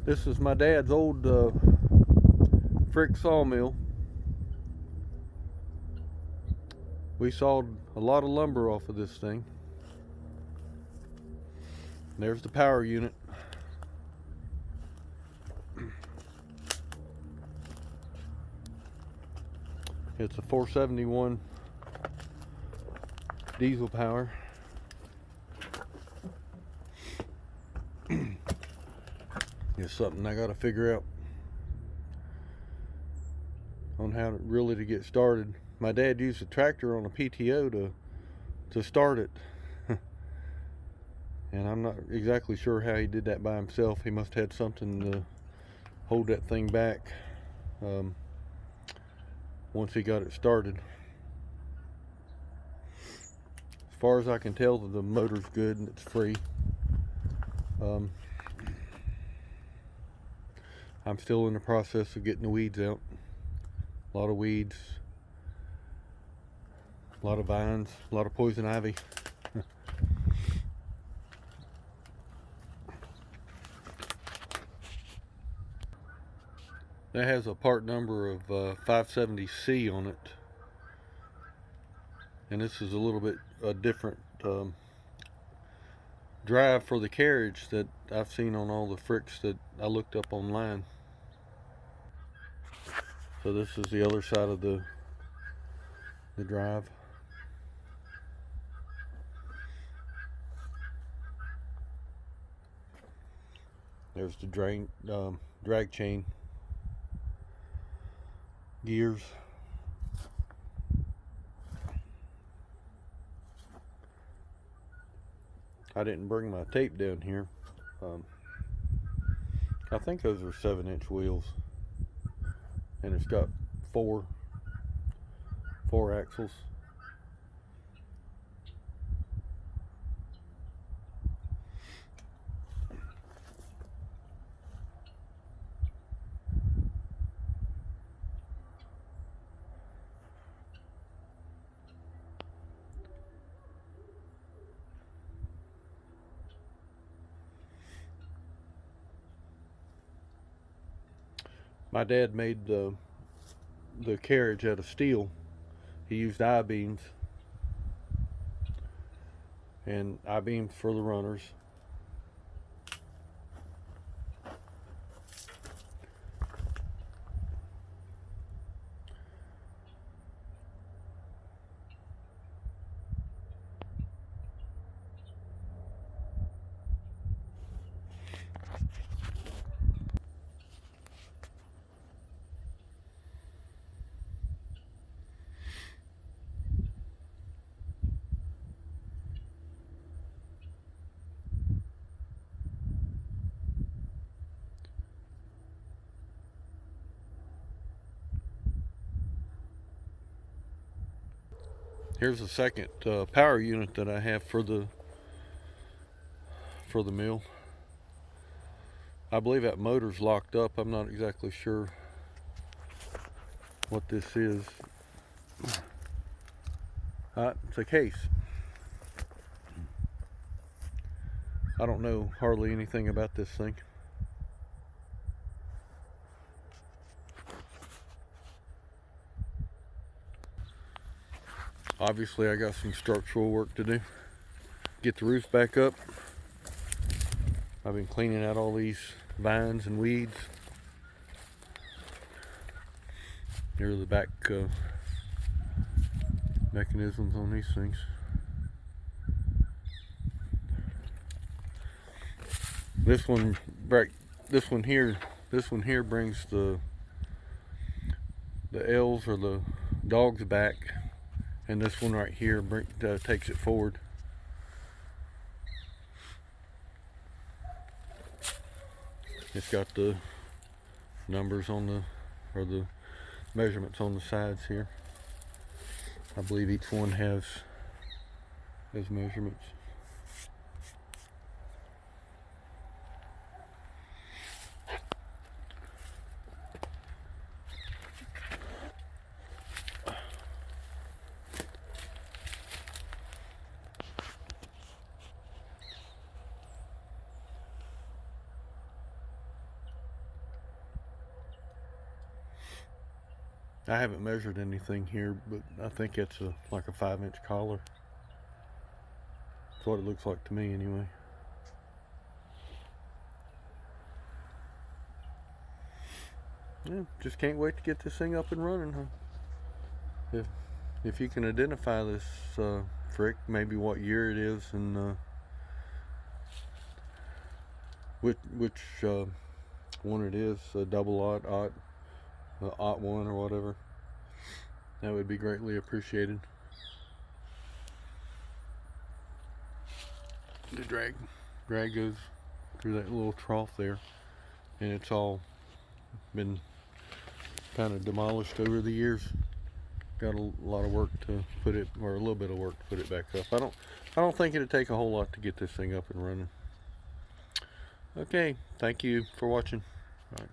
This is my dad's old Frick sawmill. We sawed a lot of lumber off of this thing. There's the power unit. It's a 471 diesel power. It's something I gotta figure out on how to get started. My dad used a tractor on a PTO to start it. And I'm not exactly sure how he did that by himself. He must have had something to hold that thing back once he got it started. As far as I can tell, the motor's good and it's free. I'm still in the process of getting the weeds out. A lot of weeds, a lot of vines, a lot of poison ivy. That has a part number of 570C on it. And this is a little bit different drive for the carriage that I've seen on all the Fricks that I looked up online. So this is the other side of the drive. There's the drag chain gears. I didn't bring my tape down here. I think those are 7-inch wheels, and it's got four axles. My dad made the carriage out of steel. He used I-beams and I-beams for the runners. Here's the second power unit that I have for the mill. I believe that motor's locked up. I'm not exactly sure what this is. It's a case. I don't know hardly anything about this thing. Obviously, I got some structural work to do. Get the roof back up. I've been cleaning out all these vines and weeds. Here are the back mechanisms on these things. This one here brings the L's or the dogs back, and this one right here takes it forward. It's got the numbers on the measurements on the sides here. I believe each one has measurements. I haven't measured anything here, but I think it's like a 5-inch collar. That's what it looks like to me anyway. Yeah, just can't wait to get this thing up and running, huh? If you can identify this frick, maybe what year it is and which one it is, a double aught one or whatever, that would be greatly appreciated. The drag goes through that little trough there, and it's all been kind of demolished over the years. Got a lot of work to put it, or a little bit of work to put it back up. I don't think it'd take a whole lot to get this thing up and running. Okay, thank you for watching. All right.